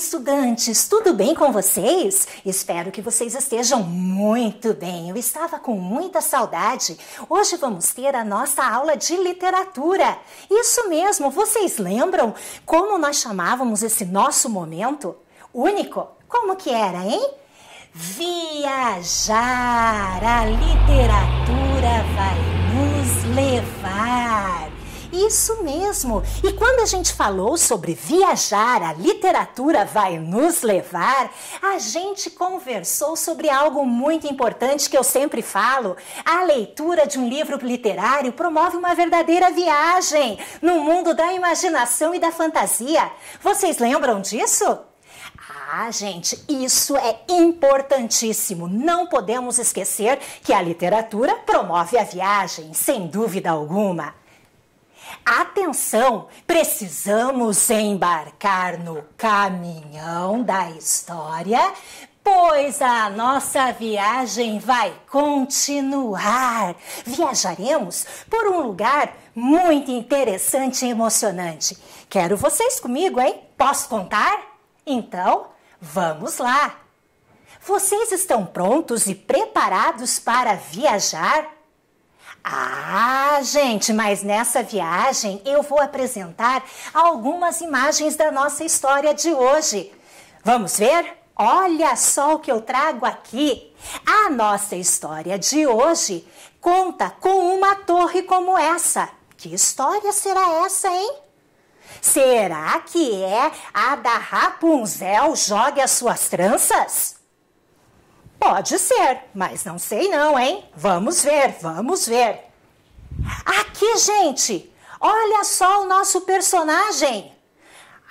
estudantes, tudo bem com vocês? Espero que vocês estejam muito bem. Eu estava com muita saudade. Hoje vamos ter a nossa aula de literatura. Isso mesmo, vocês lembram como nós chamávamos esse nosso momento único? Como que era, hein? Viajar, a literatura vai nos levar. Isso mesmo! E quando a gente falou sobre viajar, a literatura vai nos levar, a gente conversou sobre algo muito importante que eu sempre falo. A leitura de um livro literário promove uma verdadeira viagem no mundo da imaginação e da fantasia. Vocês lembram disso? Ah, gente, isso é importantíssimo. Não podemos esquecer que a literatura promove a viagem, sem dúvida alguma. Atenção, precisamos embarcar no caminhão da história, pois a nossa viagem vai continuar. Viajaremos por um lugar muito interessante e emocionante. Quero vocês comigo, hein? Posso contar? Então, vamos lá. Vocês estão prontos e preparados para viajar? Ah, gente, mas nessa viagem eu vou apresentar algumas imagens da nossa história de hoje. Vamos ver? Olha só o que eu trago aqui. A nossa história de hoje conta com uma torre como essa. Que história será essa, hein? Será que é a da Rapunzel Jogue as Suas Tranças? Pode ser, mas não sei não, hein? Vamos ver, vamos ver. Aqui, gente, olha só o nosso personagem.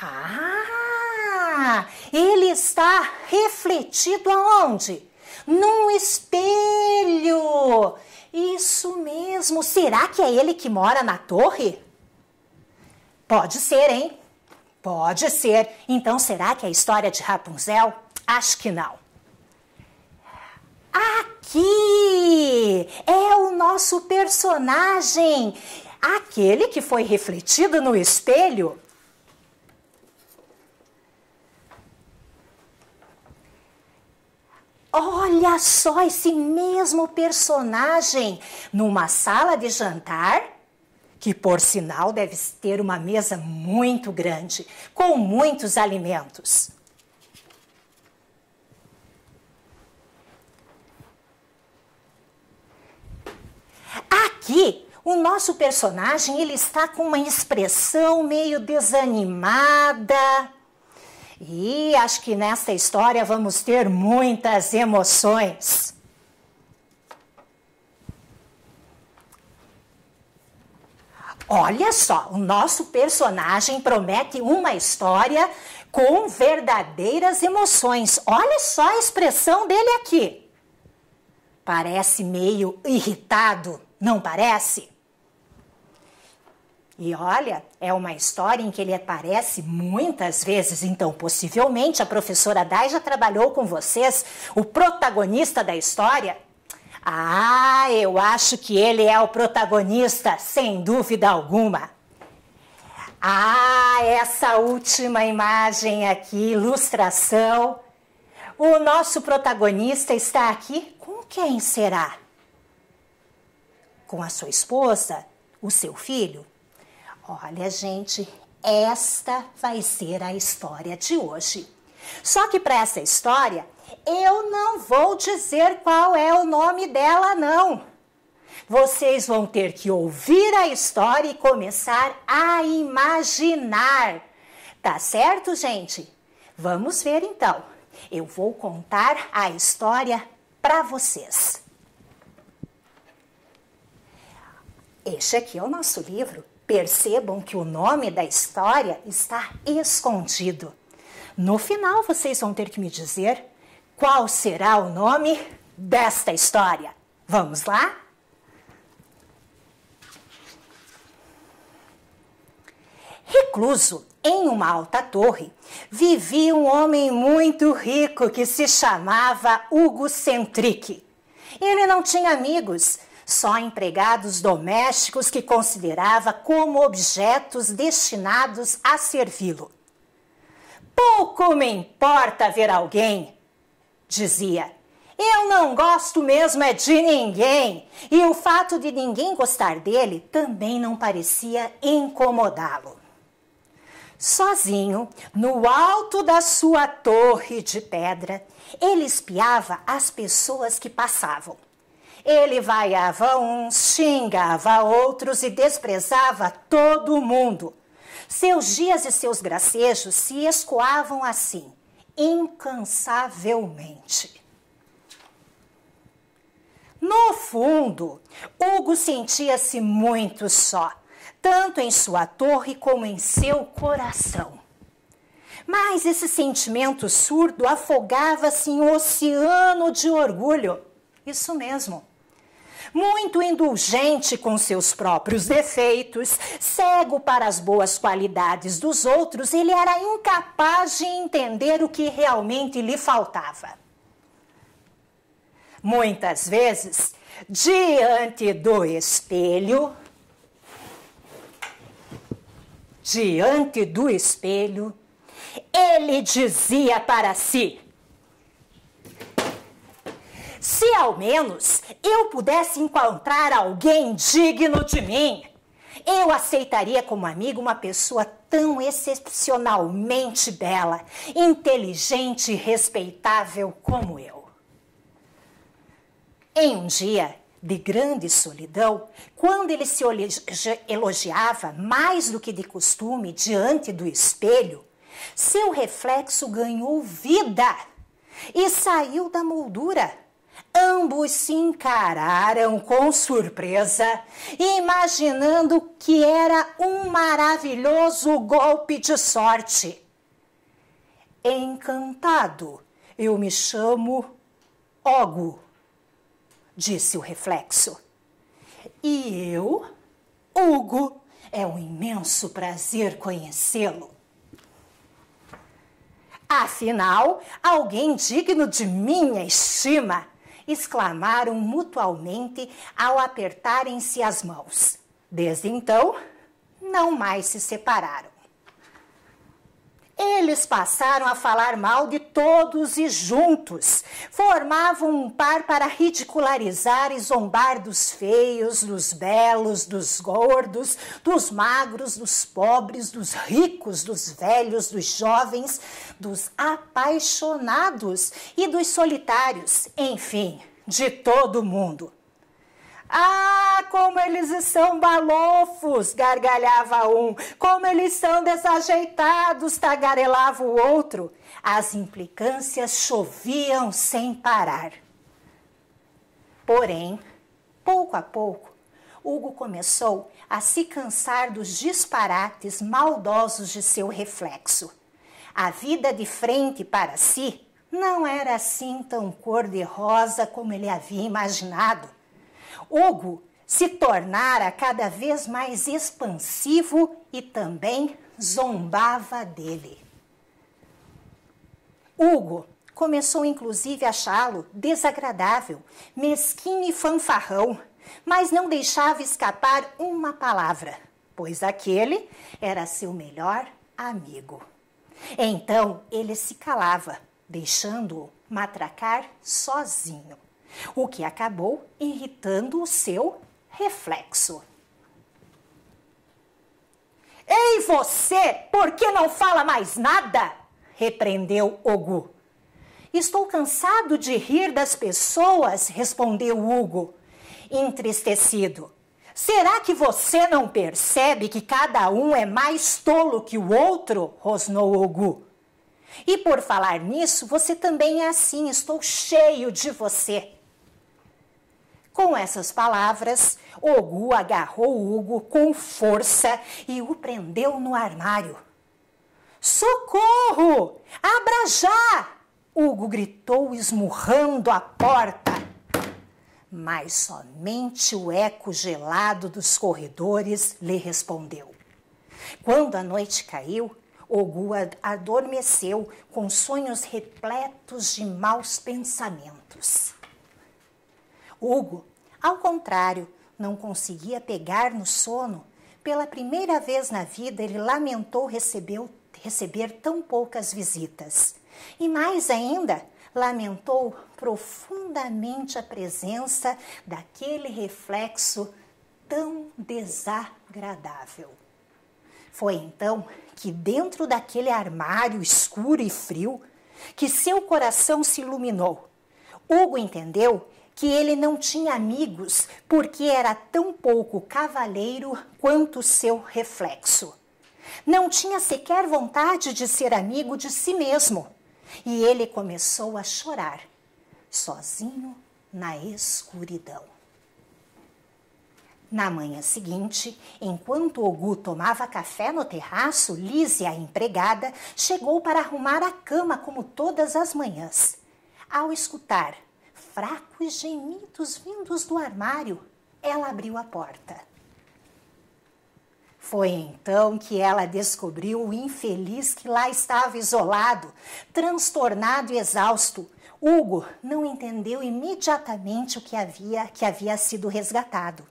Ah, ele está refletido aonde? Num espelho. Isso mesmo. Será que é ele que mora na torre? Pode ser, hein? Pode ser. Então, será que é a história de Rapunzel? Acho que não. Aqui é o nosso personagem, aquele que foi refletido no espelho. Olha só esse mesmo personagem numa sala de jantar, que por sinal deve ter uma mesa muito grande, com muitos alimentos. Aqui, o nosso personagem, ele está com uma expressão meio desanimada. E acho que nesta história vamos ter muitas emoções. Olha só, o nosso personagem promete uma história com verdadeiras emoções. Olha só a expressão dele aqui. Parece meio irritado, não parece? E olha, é uma história em que ele aparece muitas vezes, então possivelmente a professora Dai já trabalhou com vocês, o protagonista da história. Ah, eu acho que ele é o protagonista, sem dúvida alguma. Ah, essa última imagem aqui, ilustração. O nosso protagonista está aqui. Com quem será? Com a sua esposa? O seu filho? Olha, gente, esta vai ser a história de hoje. Só que para essa história, eu não vou dizer qual é o nome dela, não. Vocês vão ter que ouvir a história e começar a imaginar. Tá certo, gente? Vamos ver então. Eu vou contar a história para vocês. Este aqui é o nosso livro. Percebam que o nome da história está escondido. No final, vocês vão ter que me dizer qual será o nome desta história. Vamos lá? Recluso em uma alta torre, vivia um homem muito rico que se chamava Hugo Centric. Ele não tinha amigos, só empregados domésticos que considerava como objetos destinados a servi-lo. Pouco pouco me importa ver alguém, dizia. Eu não gosto mesmo é de ninguém. E o fato de ninguém gostar dele também não parecia incomodá-lo. Sozinho, no alto da sua torre de pedra, ele espiava as pessoas que passavam. Ele vaiava uns, xingava outros e desprezava todo mundo. Seus dias e seus gracejos se escoavam assim, incansavelmente. No fundo, Hugo sentia-se muito só, tanto em sua torre como em seu coração. Mas esse sentimento surdo afogava-se em um oceano de orgulho. Isso mesmo. Muito indulgente com seus próprios defeitos, cego para as boas qualidades dos outros, ele era incapaz de entender o que realmente lhe faltava. Muitas vezes, diante do espelho, ele dizia para si: se ao menos eu pudesse encontrar alguém digno de mim, eu aceitaria como amigo uma pessoa tão excepcionalmente bela, inteligente e respeitável como eu. Em um dia de grande solidão, quando ele se elogiava mais do que de costume diante do espelho, seu reflexo ganhou vida e saiu da moldura. Ambos se encararam com surpresa, imaginando que era um maravilhoso golpe de sorte. Encantado, eu me chamo Hugo, disse o reflexo. E eu, Hugo, é um imenso prazer conhecê-lo. Afinal, alguém digno de minha estima, exclamaram mutualmente ao apertarem-se as mãos. Desde então, não mais se separaram. Eles passaram a falar mal de todos e juntos. Formavam um par para ridicularizar e zombar dos feios, dos belos, dos gordos, dos magros, dos pobres, dos ricos, dos velhos, dos jovens, dos apaixonados e dos solitários, enfim, de todo mundo. Ah, como eles são balofos, gargalhava um. Como eles são desajeitados, tagarelava o outro. As implicâncias choviam sem parar. Porém, pouco a pouco, Hugo começou a se cansar dos disparates maldosos de seu reflexo. A vida de frente para si não era assim tão cor-de-rosa como ele havia imaginado. Hugo se tornara cada vez mais expansivo e também zombava dele. Hugo começou inclusive a achá-lo desagradável, mesquinho e fanfarrão, mas não deixava escapar uma palavra, pois aquele era seu melhor amigo. Então ele se calava, deixando-o matracar sozinho, o que acabou irritando o seu reflexo. Ei, você, por que não fala mais nada? Repreendeu Hugo. Estou cansado de rir das pessoas, respondeu Hugo, entristecido. Será que você não percebe que cada um é mais tolo que o outro? Rosnou Hugo. E por falar nisso, você também é assim, estou cheio de você. Com essas palavras, Hugo agarrou Hugo com força e o prendeu no armário. Socorro! Abra já! Hugo gritou, esmurrando a porta. Mas somente o eco gelado dos corredores lhe respondeu. Quando a noite caiu, Hugo adormeceu com sonhos repletos de maus pensamentos. Hugo, ao contrário, não conseguia pegar no sono. Pela primeira vez na vida, ele lamentou receber o receber tão poucas visitas. E mais ainda, lamentou profundamente a presença daquele reflexo tão desagradável. Foi então que dentro daquele armário escuro e frio, que seu coração se iluminou. Hugo entendeu que ele não tinha amigos porque era tão pouco cavalheiro quanto seu reflexo. Não tinha sequer vontade de ser amigo de si mesmo. E ele começou a chorar, sozinho na escuridão. Na manhã seguinte, enquanto Ogu tomava café no terraço, Lise, a empregada, chegou para arrumar a cama como todas as manhãs. Ao escutar fracos gemidos vindos do armário, ela abriu a porta. Foi então que ela descobriu o infeliz que lá estava isolado, transtornado e exausto. Hugo não entendeu imediatamente que havia sido resgatado.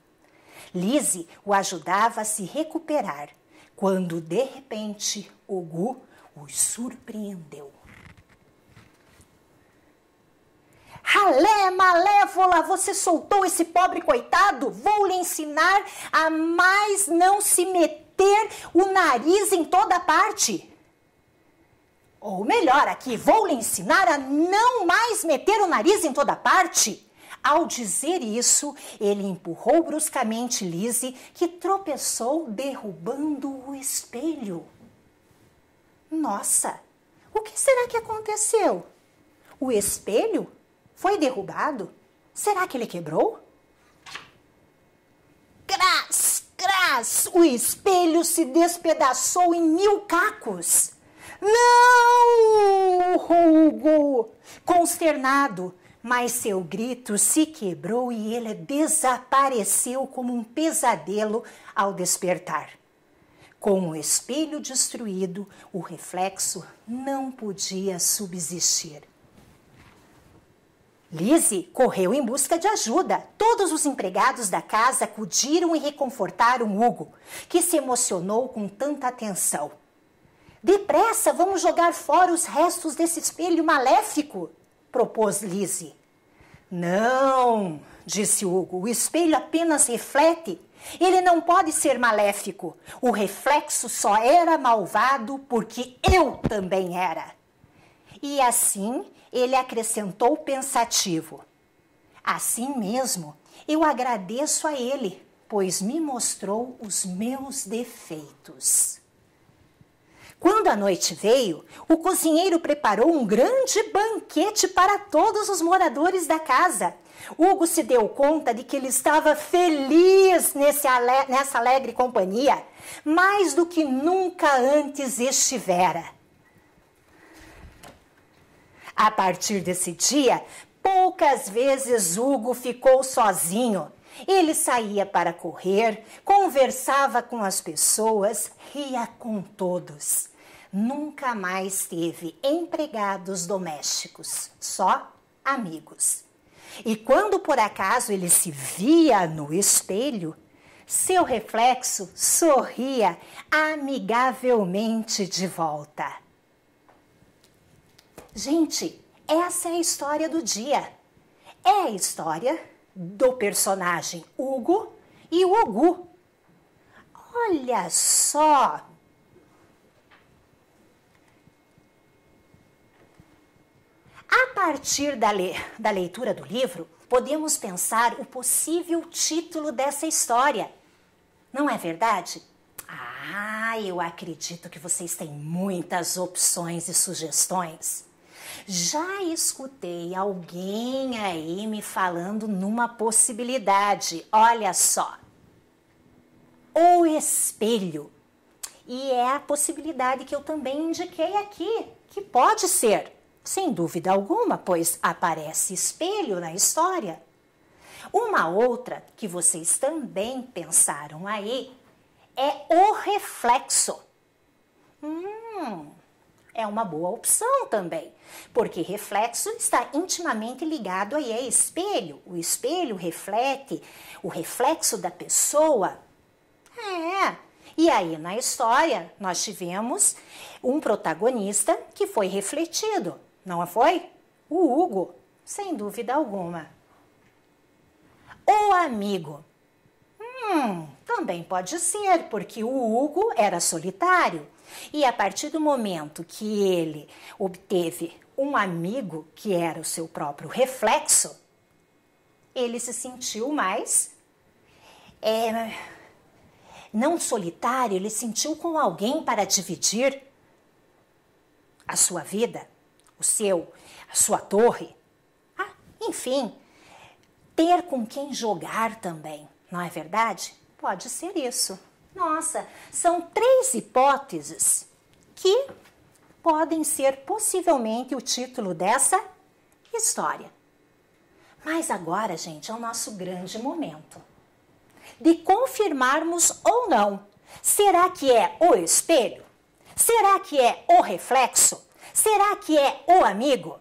Lise o ajudava a se recuperar, quando de repente Hugo os surpreendeu. Ralé, malévola, você soltou esse pobre coitado? Vou lhe ensinar a mais não se meter o nariz em toda parte. Ou melhor aqui, vou lhe ensinar a não mais meter o nariz em toda parte. Ao dizer isso, ele empurrou bruscamente Lise, que tropeçou derrubando o espelho. Nossa, o que será que aconteceu? O espelho foi derrubado? Será que ele quebrou? Crás, crás! O espelho se despedaçou em 1000 cacos. Não, Hugo! Consternado, mas seu grito se quebrou e ele desapareceu como um pesadelo ao despertar. Com o espelho destruído, o reflexo não podia subsistir. Lise correu em busca de ajuda. Todos os empregados da casa acudiram e reconfortaram Hugo, que se emocionou com tanta atenção. Depressa, vamos jogar fora os restos desse espelho maléfico, propôs Lise. Não, disse Hugo, o espelho apenas reflete. Ele não pode ser maléfico. O reflexo só era malvado porque eu também era. E assim ele acrescentou pensativo. Assim mesmo, eu agradeço a ele, pois me mostrou os meus defeitos. Quando a noite veio, o cozinheiro preparou um grande banquete para todos os moradores da casa. Hugo se deu conta de que ele estava feliz nessa alegre companhia, mais do que nunca antes estivera. A partir desse dia, poucas vezes Hugo ficou sozinho. Ele saía para correr, conversava com as pessoas, ria com todos. Nunca mais teve empregados domésticos, só amigos. E quando por acaso ele se via no espelho, seu reflexo sorria amigavelmente de volta. Gente, essa é a história do dia. É a história do personagem Hugo e o Ogu. Olha só! A partir da leitura do livro, podemos pensar o possível título dessa história. Não é verdade? Eu acredito que vocês têm muitas opções e sugestões. Já escutei alguém aí me falando numa possibilidade. Olha só. O espelho. E é a possibilidade que eu também indiquei aqui, que pode ser. Sem dúvida alguma, pois aparece espelho na história. Uma outra que vocês também pensaram aí é o reflexo. É uma boa opção também, porque reflexo está intimamente ligado aí a espelho. O espelho reflete o reflexo da pessoa. E aí, na história, nós tivemos um protagonista que foi refletido, não foi? O Hugo, sem dúvida alguma. O amigo. Também pode ser, porque o Hugo era solitário. E a partir do momento que ele obteve um amigo, que era o seu próprio reflexo, ele se sentiu mais... não solitário, ele sentiu com alguém para dividir a sua vida, a sua torre. Enfim, ter com quem jogar também, não é verdade? Pode ser isso. Nossa, são 3 hipóteses que podem ser possivelmente o título dessa história. Mas agora, gente, é o nosso grande momento de confirmarmos ou não. Será que é o espelho? Será que é o reflexo? Será que é o amigo?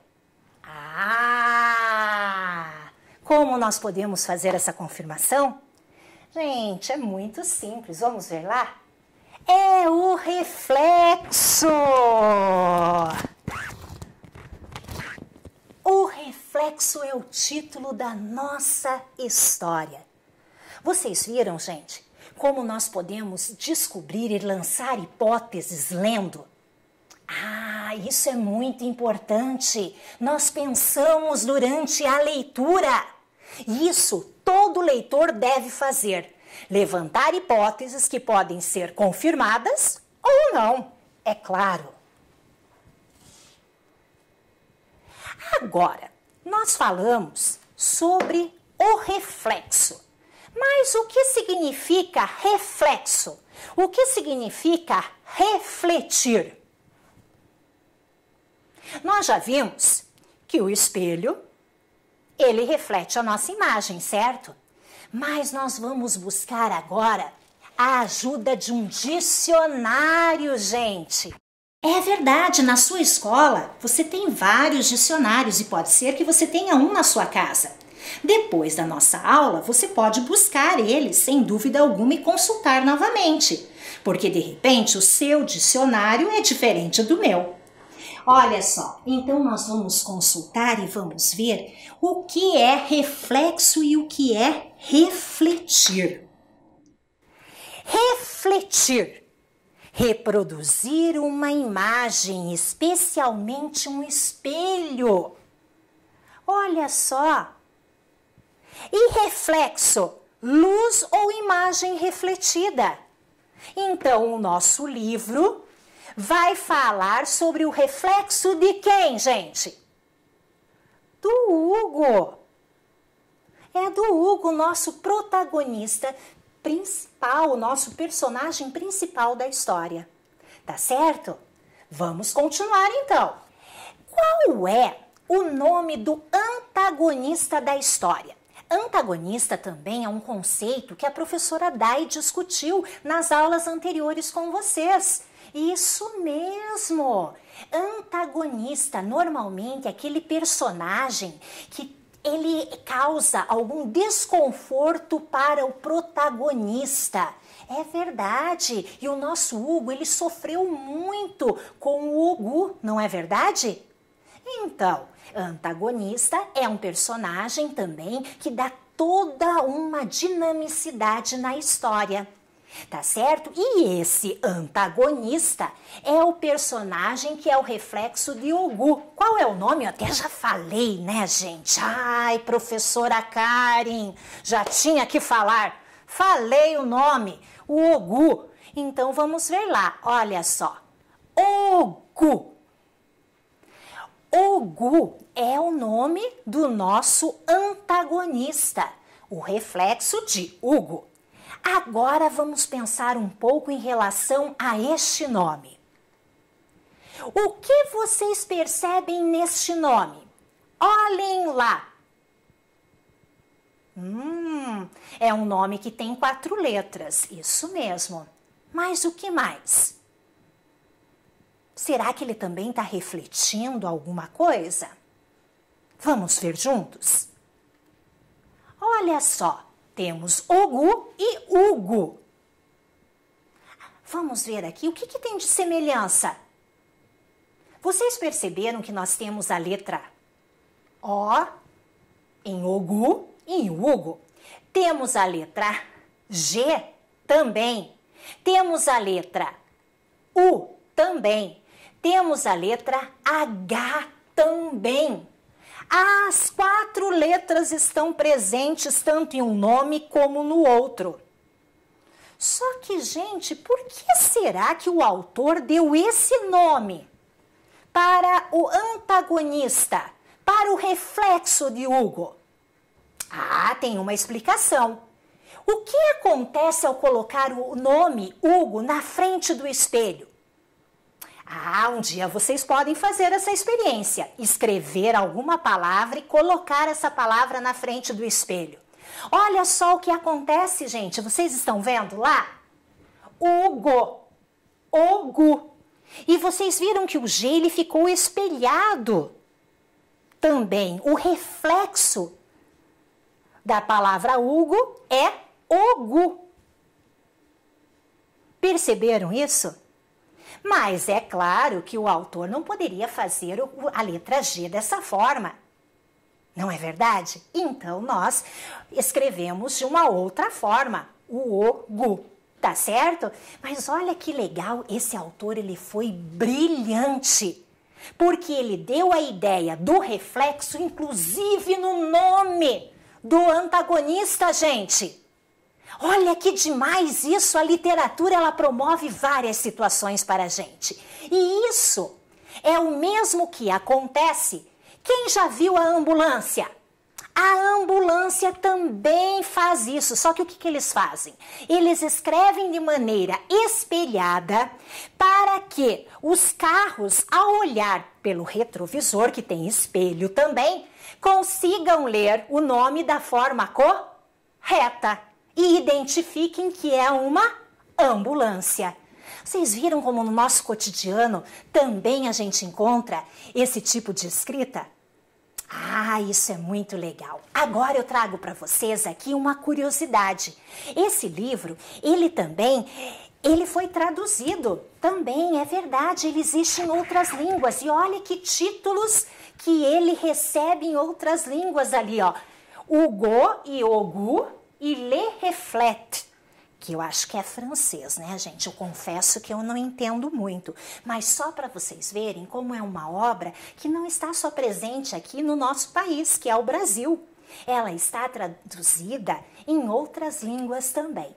Como nós podemos fazer essa confirmação? Gente, é muito simples. Vamos ver lá? É o reflexo! O reflexo é o título da nossa história. Vocês viram, gente, como nós podemos descobrir e lançar hipóteses lendo? Isso é muito importante. Nós pensamos durante a leitura. Isso todo leitor deve fazer. Levantar hipóteses que podem ser confirmadas ou não, é claro. Agora, nós falamos sobre o reflexo. Mas o que significa reflexo? O que significa refletir? Nós já vimos que o espelho, ele reflete a nossa imagem, certo? Mas nós vamos buscar agora a ajuda de um dicionário, gente. É verdade, na sua escola você tem vários dicionários e pode ser que você tenha um na sua casa. Depois da nossa aula, você pode buscar eles, sem dúvida alguma, e consultar novamente, porque de repente o seu dicionário é diferente do meu. Olha só, então nós vamos consultar e vamos ver o que é reflexo e o que é refletir. Refletir. Reproduzir uma imagem, especialmente um espelho. Olha só. E reflexo, luz ou imagem refletida. Então, o nosso livro vai falar sobre o reflexo de quem, gente? Do Hugo. É do Hugo, nosso protagonista principal, o nosso personagem principal da história. Tá certo? Vamos continuar então. Qual é o nome do antagonista da história? Antagonista também é um conceito que a professora Dai discutiu nas aulas anteriores com vocês. Isso mesmo! Antagonista normalmente é aquele personagem que ele causa algum desconforto para o protagonista. É verdade. E o nosso Hugo, ele sofreu muito com o Ogu, não é verdade? Então, antagonista é um personagem também que dá toda uma dinamicidade na história. Tá certo? E esse antagonista é o personagem que é o reflexo de Ogu. Qual é o nome? Eu até já falei, né, gente? Ai, professora Karen, já tinha que falar. Falei o nome, o Ogu. Então vamos ver lá, olha só. Ogu. Ogu é o nome do nosso antagonista, o reflexo de Hugo. Agora vamos pensar um pouco em relação a este nome. O que vocês percebem neste nome? Olhem lá. É um nome que tem 4 letras, isso mesmo. Mas o que mais? Será que ele também está refletindo alguma coisa? Vamos ver juntos? Olha só, temos Ogu e Hugo. Vamos ver aqui, o que tem de semelhança? Vocês perceberam que nós temos a letra O em Ogu e em Ugo. Temos a letra G também. Temos a letra U também. Temos a letra H também. As 4 letras estão presentes tanto em um nome como no outro. Só que, gente, por que será que o autor deu esse nome para o antagonista, para o reflexo de Ugo? Ah, tem uma explicação. O que acontece ao colocar o nome Ugo na frente do espelho? Ah, um dia vocês podem fazer essa experiência, escrever alguma palavra e colocar essa palavra na frente do espelho. Olha só o que acontece, gente, vocês estão vendo lá? Ugo, Ogu. E vocês viram que o G ele ficou espelhado também. O reflexo da palavra Ugo é Ogu. Perceberam isso? Mas é claro que o autor não poderia fazer a letra G dessa forma. Não é verdade? Então nós escrevemos de uma outra forma, o Ogu, tá certo? Mas olha que legal, esse autor ele foi brilhante, porque ele deu a ideia do reflexo, inclusive no nome do antagonista, gente. Olha que demais isso, a literatura ela promove várias situações para a gente. E isso é o mesmo que acontece. Quem já viu a ambulância? A ambulância também faz isso, só que o que eles fazem? Eles escrevem de maneira espelhada para que os carros, ao olhar pelo retrovisor, que tem espelho também, consigam ler o nome da forma correta e identifiquem que é uma ambulância. Vocês viram como no nosso cotidiano também a gente encontra esse tipo de escrita? Ah, isso é muito legal. Agora eu trago para vocês aqui uma curiosidade. Esse livro, ele foi traduzido. Também é verdade, ele existe em outras línguas. E olha que títulos que ele recebe em outras línguas ali, ó. Ugo e Ogu e Le Reflète, que eu acho que é francês, né, gente? Eu confesso que eu não entendo muito, mas só para vocês verem como é uma obra que não está só presente aqui no nosso país, que é o Brasil. Ela está traduzida em outras línguas também.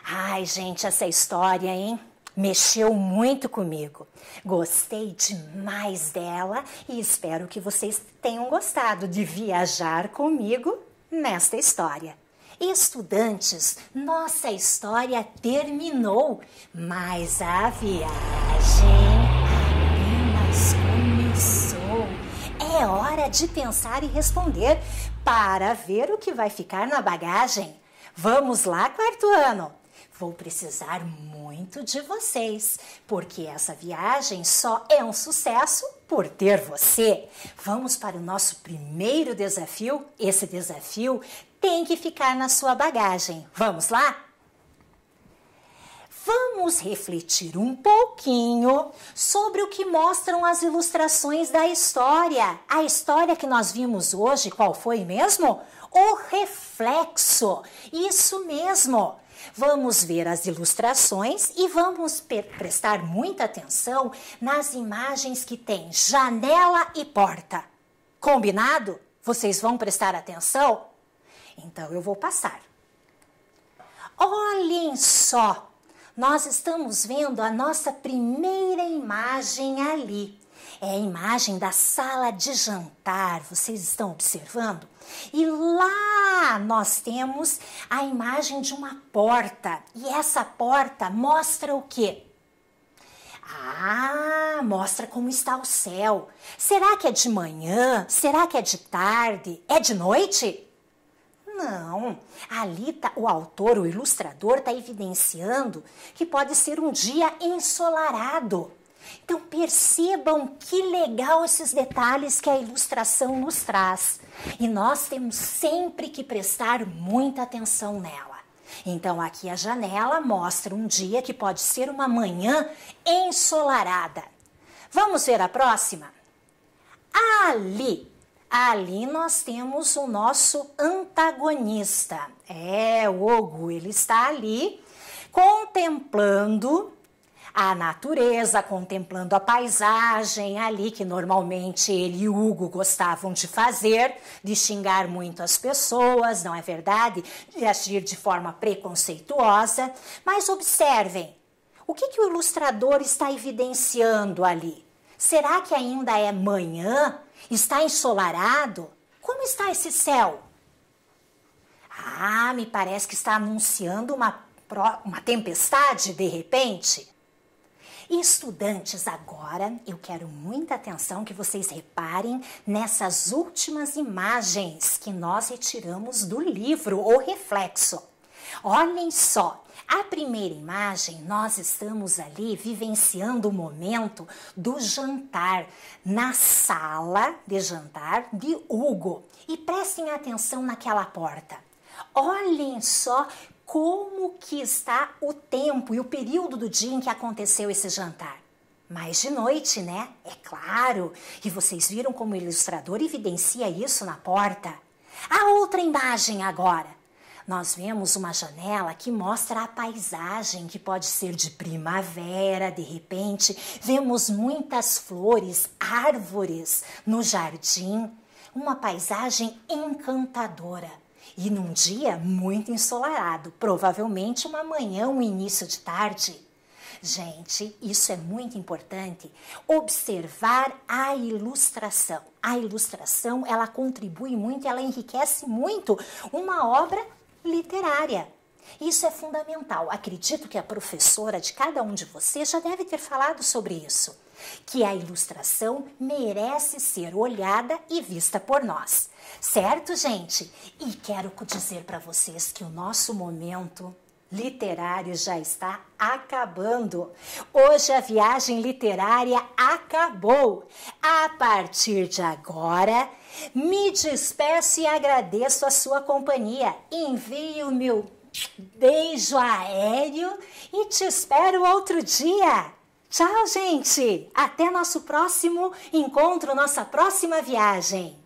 Ai, gente, essa história, hein? Mexeu muito comigo. Gostei demais dela e espero que vocês tenham gostado de viajar comigo nesta história. Estudantes, nossa história terminou, mas a viagem apenas começou. É hora de pensar e responder para ver o que vai ficar na bagagem. Vamos lá, 4º ano? Vou precisar muito de vocês, porque essa viagem só é um sucesso por ter você. Vamos para o nosso primeiro desafio. Esse desafio tem que ficar na sua bagagem. Vamos lá? Vamos refletir um pouquinho sobre o que mostram as ilustrações da história. A história que nós vimos hoje, qual foi mesmo? O reflexo. Isso mesmo. Vamos ver as ilustrações e vamos prestar muita atenção nas imagens que tem janela e porta. Combinado? Vocês vão prestar atenção? Então eu vou passar. Olhem só, nós estamos vendo a nossa primeira imagem ali. É a imagem da sala de jantar, vocês estão observando? E lá nós temos a imagem de uma porta. E essa porta mostra o quê? Ah, mostra como está o céu. Será que é de manhã? Será que é de tarde? É de noite? Não, ali o autor, o ilustrador, está evidenciando que pode ser um dia ensolarado. Então percebam que legal esses detalhes que a ilustração nos traz. E nós temos sempre que prestar muita atenção nela. Então aqui a janela mostra um dia que pode ser uma manhã ensolarada. Vamos ver a próxima? Ali nós temos o nosso antagonista. O Hugo, ele está ali contemplando a natureza, contemplando a paisagem ali, que normalmente ele e o Hugo gostavam de fazer, de xingar muito as pessoas, não é verdade? De agir de forma preconceituosa. Mas observem, o que o ilustrador está evidenciando ali? Será que ainda é manhã? Está ensolarado? Como está esse céu? Me parece que está anunciando uma tempestade de repente. Estudantes, agora eu quero muita atenção que vocês reparem nessas últimas imagens que nós retiramos do livro, O Reflexo. Olhem só, a primeira imagem, nós estamos ali vivenciando o momento do jantar, na sala de jantar de Hugo. E prestem atenção naquela porta. Olhem só como que está o tempo e o período do dia em que aconteceu esse jantar. Mais de noite, né? É claro. E vocês viram como o ilustrador evidencia isso na porta? A outra imagem agora. Nós vemos uma janela que mostra a paisagem, que pode ser de primavera, de repente. Vemos muitas flores, árvores no jardim. Uma paisagem encantadora. E num dia muito ensolarado, provavelmente uma manhã, um início de tarde. Gente, isso é muito importante, observar a ilustração. A ilustração, ela contribui muito, ela enriquece muito uma obra literária. Isso é fundamental. Acredito que a professora de cada um de vocês já deve ter falado sobre isso, que a ilustração merece ser olhada e vista por nós. Certo, gente? E quero dizer para vocês que o nosso momento literário já está acabando. Hoje a viagem literária acabou. A partir de agora, me despeço e agradeço a sua companhia. Envio o meu beijo aéreo e te espero outro dia. Tchau, gente! Até nosso próximo encontro, nossa próxima viagem.